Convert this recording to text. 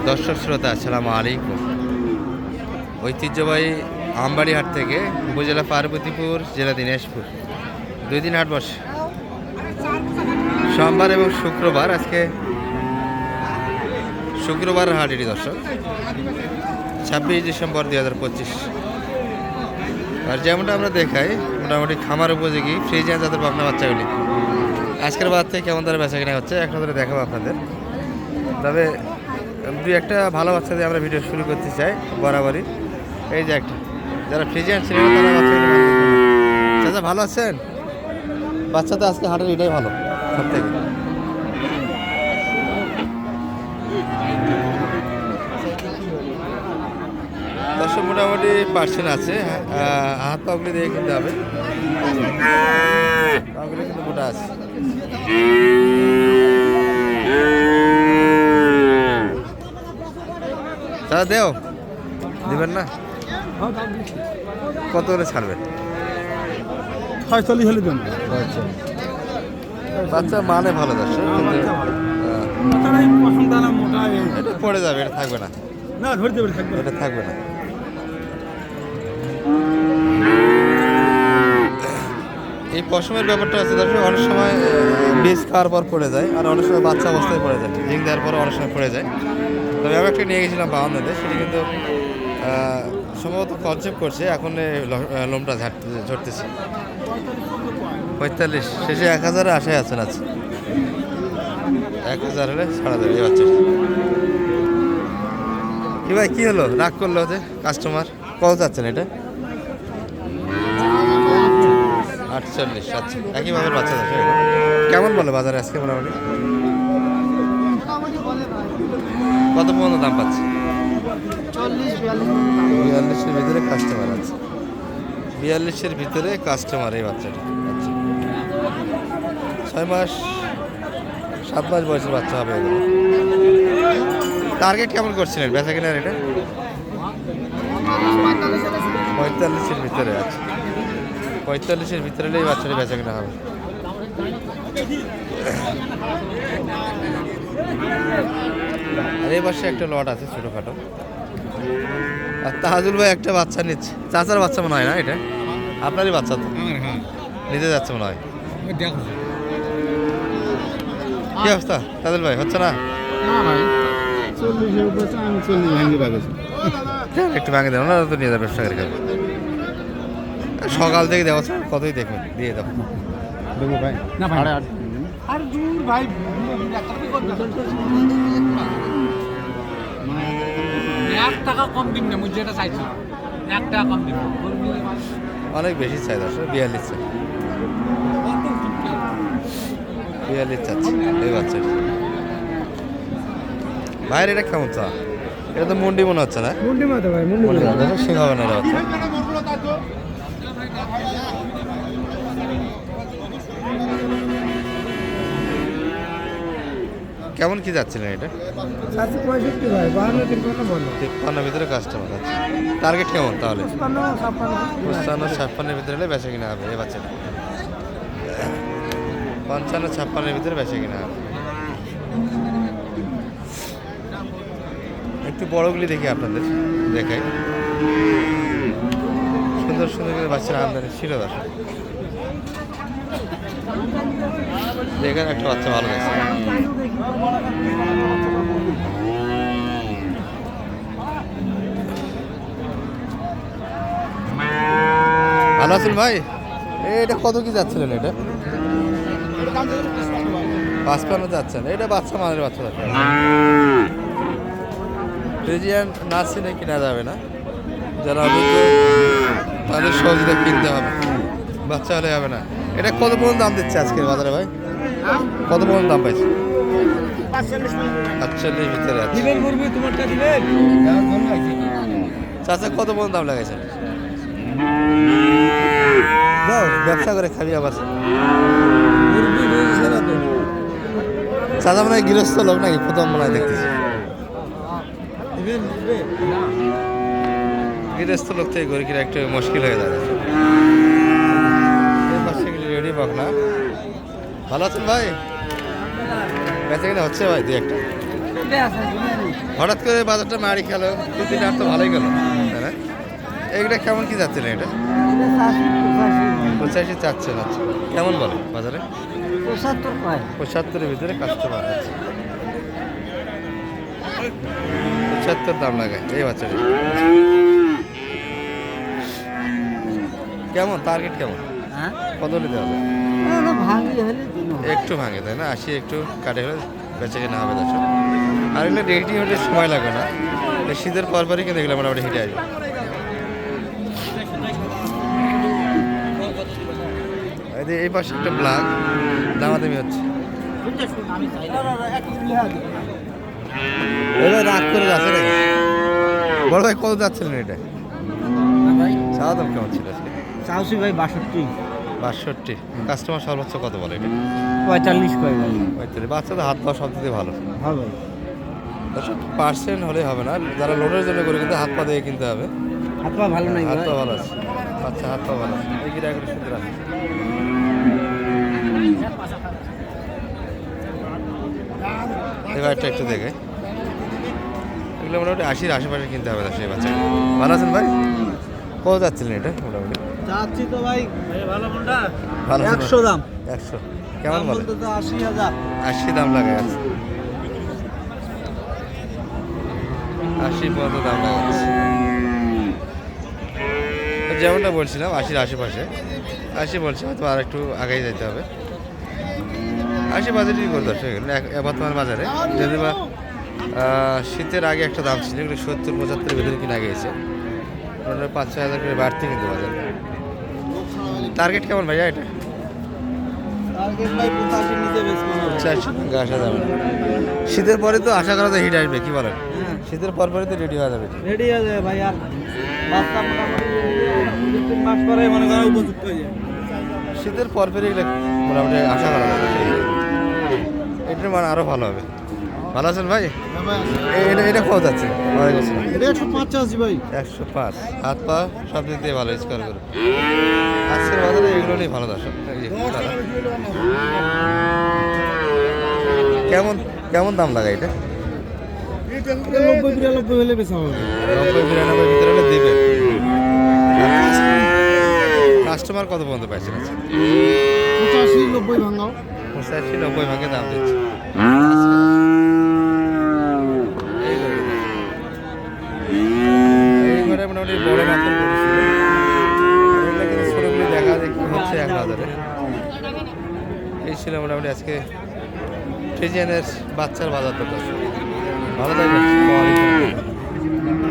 দর্শক শ্রোতা আসসালামু আলাইকুম। ঐতিহ্যবাহী আমবাড়ি হাট থেকে উপজেলা পার্বতীপুর, জেলা দিনাজপুর 2 দিন হাট বসে, সোমবার এবং শুক্রবার। আজকে শুক্রবার হাট এটি দর্শক, 26 ডিসেম্বর 2025। আর যেমনটা আমরা দেখাই মোটামুটি খামার উপযোগী ফ্রিজিয়ান জাতের পাবনা বাচ্চাগুলি আজকের বাদ থেকে কেমন ধরে বেচা কিনা হচ্ছে এখন ধরে দেখাবো আপনাদের। তবে দুই একটা ভালো বাচ্চা দিয়ে আমরা ভিডিও শুরু করতে চাই বরাবরই। এই যে একটা যারা ফ্রিজিয়ান ছিলেন তারা বাচ্চাগুলি চাচা ভালো আছেন? বাচ্চা তো আজকে হাটের এটাই ভালো সব থেকে। দর্শক মোটামুটি পার্সেন্ট আছে, হাত পাগুলি দিয়ে কিনতে হবে, পাগুলি কিন্তু মোটা আছে। দাদা দেও দিবেন না? কত করে ছাড়বেন? 45 হলে দেন। বাচ্চা মানে ভালো দর্শক, কিন্তু এটা পড়ে যাবে, এটা থাকবে না, না ধরে দেবে, থাকবে এটা থাকবে না। এই পশমের ব্যাপারটা আছে দর্শক, অনেক সময় বীজ খাওয়ার পর পড়ে যায়, আর অনেক সময় বাচ্চা অবস্থায় পড়ে যায়, জিং দেওয়ার পর অনেক সময় পড়ে যায়। তবে আমি একটা নিয়ে গেছিলাম 52-তে, সেটি কিন্তু সম্ভবত কনসেপ্ট করছে, এখন লোমটা ঝরতেছে। 45 শেষে 1000-এর আশায় আছেন। আচ্ছা 1000 হলে ছাড়া যাবে এই বাচ্চা। কি ভাই কি হলো, রাগ করলো যে কাস্টমার? কত যাচ্ছেন এটা? 48। আচ্ছা একইভাবে বাচ্চা আছে। কেমন বলে বাজারে আজকে মোটামুটি কত পর্যন্ত দাম পাচ্ছে? 42-এর ভিতরে কাস্টমার আছে, 42-এর ভিতরে কাস্টমার এই বাচ্চাটা। আচ্ছা 6 মাস 7 মাস বয়সের বাচ্চা হবে এগুলো। টার্গেট কেমন করছিলেন বেচা কেনার? এটা 45-এর ভিতরে আছে, 45-এর ভিতরে এই বাচ্চাটা বেচা কেনা হবে। আর এই পাশে একটা লট আছে ছোটোখাটো। আর তাহাজুল ভাই একটা বাচ্চা নিচ্ছে, চাচার বাচ্চা মনে হয় না? এটা আপনারই বাচ্চা তো, নিতে যাচ্ছে মনে হয়। কি অবস্থা তাহাজুল ভাই, হচ্ছে না? একটু ভাঙে দেন, ওনারা তো নিয়ে যাবে ব্যবসা করে খাবে। সকাল থেকে দেওয়া কতই দেখবেন, দিয়ে দেবো ভাই না ভাই। আর ভাই 1 টাকা কম দিন না, মুই যেটা চাইছি 1 টাকা কম দিন। অনেক বেশি চাই দর্শক, 42 চাই, 42 চাচ্ছি এই বাচ্চা ভাইয়ের। এটা কেমন চা? এটা তো মুন্ডি মনে হচ্ছে না? মুন্ডি মাথা ভাই, মুন্ডি মাথা সে হবে না বাচ্চা। কেমন কি যাচ্ছিলেন এটা? 65 ভাই, 52-53 ভিতরে কাস্টমার আছে। টার্গেট কেমন তাহলে? 55-56-এর ভিতরে হলে বেচা কিনা হবে এই বাচ্চাটা। 55-56-এর ভিতরে বেচা কিনা হবে। একটু বড়গুলি দেখি আপনাদের দেখাই, সুন্দর সুন্দর করে বাচ্চারা আমদানি ছিল দর্শক। দেখেন একটা বাচ্চা ভালো লাগছে। ভালো আছেন ভাই? এটা কত কি যাচ্ছিলেন? এটা 55 যাচ্ছেন। এটা বাচ্চা মানের বাচ্চা যাচ্ছে, ফ্রিজিয়ান নার্সিনে কিনা যাবে না, যারা অভিজ্ঞ তাদের সহযোগিতা কিনতে হবে, বাচ্চা হলে হবে না। এটা কত পর্যন্ত দাম দিচ্ছে আজকের বাজারে ভাই? কত পর্যন্ত দাম পাইছে? 48 ভিতরে আছে। চাচা কত পর্যন্ত দাম লাগাইছেন? ব্যবসা করে খাবি আবার। চাচা মনে হয় গৃহস্থ লোক নাকি? প্রথম মনে হয় দেখতেছি গৃহস্থ লোক থেকে গড়ি কিনা একটু মুশকিল হয়ে যাবে। রেডি পাক না। ভালো আছেন ভাই? বেচা কিনা হচ্ছে ভাই? 2 একটা হঠাৎ করে বাজারটা মারি খেলো 2-3 হাট তো ভালোই গেল, তাই না? এইটা কেমন কি যাচ্ছে না এটা? 85 চাচ্ছেন, আচ্ছা। কেমন বলে বাজারে? 75-এর ভিতরে কাস্টমার আছে। 75 দাম লাগায় এই বাচ্চাটা। কেমন টার্গেট কেমন? কত হলে দেওয়া যায়? একটু ভাঙে, তাই না? 80 একটু কাটে হলে বেঁচে কেনা হবে দর্শক। আর এগুলো রেডি হতে সময় লাগে না, এই শীতের পরপরই কিন্তু এগুলো মোটামুটি হিটে আসবে। এই পাশে একটা ব্ল্যাক দামাদামি হচ্ছে, এবার রাগ করে যাচ্ছে নাকি? বড় ভাই কত যাচ্ছিলেন এটা? চাওয়া দাম কেমন ছিল আজকে? চাউসি ভাই 62। 62। কাস্টমার সর্বোচ্চ কত বলে এটা? 45 কয় ভাই। 45। বাচ্চাদের হাত পা সব দিতে ভালো। হ্যাঁ ভাই। 10% হলে হবে না, যারা লোনের জন্য করে কিন্তু হাত পা দিয়ে কিনতে হবে। হাত পা ভালো নাই হাত ভাই। পা ভালো আছে, আচ্ছা হাত পা ভালো আছে, এই গিরাগুলো সুন্দর আছে। এবার একটু দেখে এগুলো মোটামুটি 80-র আশেপাশে কিনতে হবে সেই বাচ্চা। ভালো আছেন ভাই? কত যাচ্ছিলেন এটা মোটামুটি? যাচ্ছি তো ভাই ভালো কোনটা? ভালো 100 দাম। 100 কেমন বলে? 80,000। 80 দাম লাগে আছে, 80 পর্যন্ত দাম লাগাচ্ছে। যেমনটা বলছিলাম 80-র আশেপাশে, 80 বলছি, হয়তো আর একটু আগেই যেতে হবে। 80 বাজারেই করে দর্শক বর্তমান বাজারে, যদি বা শীতের আগে একটা দাম ছিল, এগুলো 70-75 ভিতরে কিনা গিয়েছে, 5-6 হাজার করে বাড়তি কিন্তু বাজারে। টার্গেট কেমন ভাইয়া এটা? টার্গেট ভাই 85 নিতে বেশি মনে হয়। 400 টাকা আসা যাবে না। শীতের পরে তো আশা করা যায় হিট আসবে, কি বলেন? শীতের পর পরে তো রেডি হয়ে যাবে। রেডি হয়ে যাবে ভাই, আর বাচ্চা মোটামুটি 2-3 মাস পরে মনে করেন উপযুক্ত হয়ে যাবে। শীতের পর পরে এগুলো মোটামুটি আশা করা যাবে, এটার মান আরও ভালো হবে। ভালো আছেন ভাই? এটা এটা কত যাচ্ছে? এটা 185 ভাই। 105। হাত পা সব দিক দিয়ে ভালো স্কোর করে। আজকের বাজারে এগুলো নিয়ে ভালো দর্শক। কেমন কেমন দাম লাগায় এটা? 90-92 হলে বেশি হবে। 90-92 ভিতরে হলে দিবে। কাস্টমার কত পর্যন্ত পাইছেন? 85-90 ভাঙাও। 85-90 ভাগে দাম দিচ্ছে। এই ঘরে মোটামুটি বড় মাত্র করেছিল, ছোটগুলি দেখা দেখি হচ্ছে 1000-এ। এই ছিল মোটামুটি আজকে ফ্রিজিয়ানের বাচ্চার বাজার দর। ভালো থাকবেন।